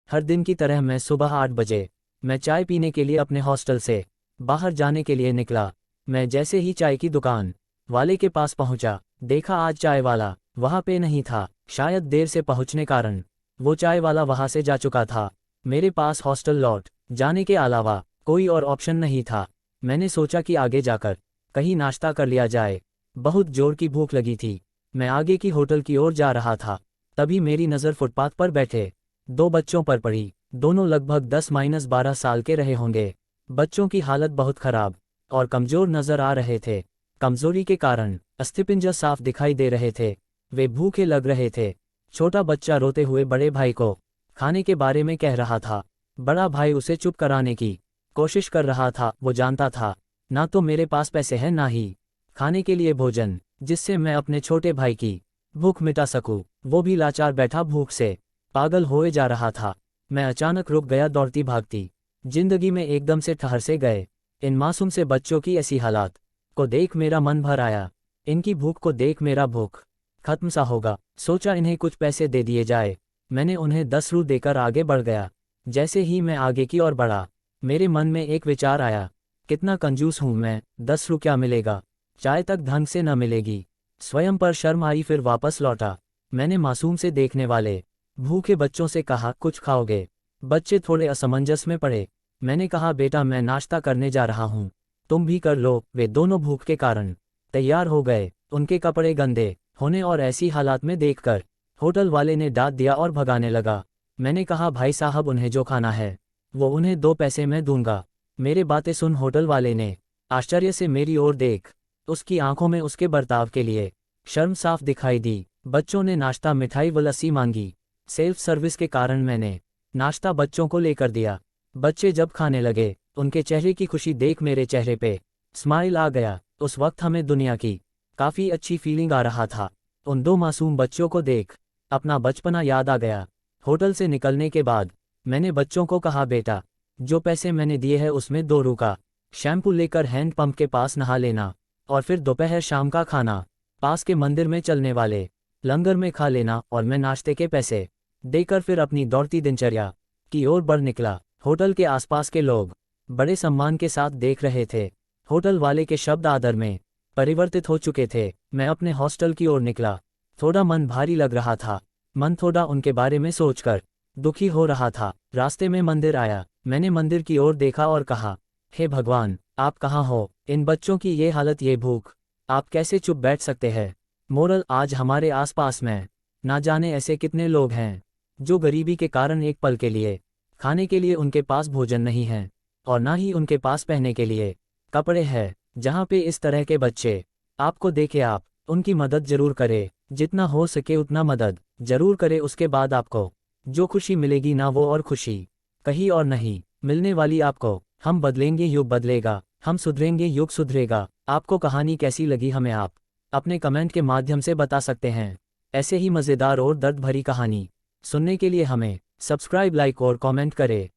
हर दिन की तरह मैं सुबह 8 बजे मैं चाय पीने के लिए अपने हॉस्टल से बाहर जाने के लिए निकला। मैं जैसे ही चाय की दुकान वाले के पास पहुंचा, देखा आज चाय वाला वहां पे नहीं था। शायद देर से पहुंचने कारण वो चाय वाला वहां से जा चुका था। मेरे पास हॉस्टल लौट जाने के अलावा कोई और ऑप्शन नहीं था। मैंने सोचा कि आगे जाकर कहीं नाश्ता कर लिया जाए। बहुत जोर की भूख लगी थी। मैं आगे की होटल की ओर जा रहा था, तभी मेरी नज़र फुटपाथ पर बैठे 2 बच्चों पर पड़ी। दोनों लगभग 10-12 साल के रहे होंगे। बच्चों की हालत बहुत खराब और कमज़ोर नज़र आ रहे थे। कमज़ोरी के कारण अस्थिपिंजर साफ दिखाई दे रहे थे। वे भूखे लग रहे थे। छोटा बच्चा रोते हुए बड़े भाई को खाने के बारे में कह रहा था। बड़ा भाई उसे चुप कराने की कोशिश कर रहा था। वो जानता था ना तो मेरे पास पैसे हैं, ना ही खाने के लिए भोजन जिससे मैं अपने छोटे भाई की भूख मिटा सकूं। वो भी लाचार बैठा भूख से पागल होए जा रहा था। मैं अचानक रुक गया, दौड़ती भागती जिंदगी में एकदम से ठहर से गए। इन मासूम से बच्चों की ऐसी हालात को देख मेरा मन भर आया। इनकी भूख को देख मेरा भूख खत्म सा होगा। सोचा इन्हें कुछ पैसे दे दिए जाए। मैंने उन्हें 10 रू देकर आगे बढ़ गया। जैसे ही मैं आगे की ओर बढ़ा, मेरे मन में एक विचार आया, कितना कंजूस हूं मैं, 10 रू क्या मिलेगा, चाय तक ढंग से न मिलेगी। स्वयं पर शर्म आई, फिर वापस लौटा। मैंने मासूम से देखने वाले भूखे बच्चों से कहा, कुछ खाओगे? बच्चे थोड़े असमंजस में पड़े। मैंने कहा, बेटा मैं नाश्ता करने जा रहा हूँ, तुम भी कर लो। वे दोनों भूख के कारण तैयार हो गए। उनके कपड़े गंदे होने और ऐसी हालात में देखकर होटल वाले ने डांट दिया और भगाने लगा। मैंने कहा, भाई साहब उन्हें जो खाना है वो उन्हें 2 पैसे में दूंगा। मेरे बातें सुन होटल वाले ने आश्चर्य से मेरी ओर देख, उसकी आंखों में उसके बर्ताव के लिए शर्म साफ दिखाई दी। बच्चों ने नाश्ता, मिठाई व लस्सी मांगी। सेल्फ सर्विस के कारण मैंने नाश्ता बच्चों को लेकर दिया। बच्चे जब खाने लगे, उनके चेहरे की खुशी देख मेरे चेहरे पे स्माइल आ गया। उस वक्त हमें दुनिया की काफ़ी अच्छी फीलिंग आ रहा था। उन 2 मासूम बच्चों को देख अपना बचपना याद आ गया। होटल से निकलने के बाद मैंने बच्चों को कहा, बेटा जो पैसे मैंने दिए हैं उसमें 2 रू का शैम्पू लेकर हैंडपंप के पास नहा लेना और फिर दोपहर शाम का खाना पास के मंदिर में चलने वाले लंगर में खा लेना। और मैं नाश्ते के पैसे देकर फिर अपनी दौड़ती दिनचर्या की ओर बढ़ निकला। होटल के आसपास के लोग बड़े सम्मान के साथ देख रहे थे। होटल वाले के शब्द आदर में परिवर्तित हो चुके थे। मैं अपने हॉस्टल की ओर निकला। थोड़ा मन भारी लग रहा था। मन थोड़ा उनके बारे में सोचकर दुखी हो रहा था। रास्ते में मंदिर आया। मैंने मंदिर की ओर देखा और कहा, हे भगवान, आप कहाँ हो? इन बच्चों की ये हालत, ये भूख, आप कैसे चुप बैठ सकते हैं? मोरल, आज हमारे आसपास में ना जाने ऐसे कितने लोग हैं जो गरीबी के कारण एक पल के लिए खाने के लिए उनके पास भोजन नहीं है और ना ही उनके पास पहनने के लिए कपड़े हैं। जहाँ पे इस तरह के बच्चे आपको देखे, आप उनकी मदद जरूर करें। जितना हो सके उतना मदद जरूर करें। उसके बाद आपको जो खुशी मिलेगी ना, वो और खुशी कहीं और नहीं मिलने वाली आपको। हम बदलेंगे, युग बदलेगा। हम सुधरेंगे, युग सुधरेगा। आपको कहानी कैसी लगी हमें आप अपने कमेंट के माध्यम से बता सकते हैं। ऐसे ही मज़ेदार और दर्द भरी कहानी सुनने के लिए हमें सब्सक्राइब, लाइक और कमेंट करें।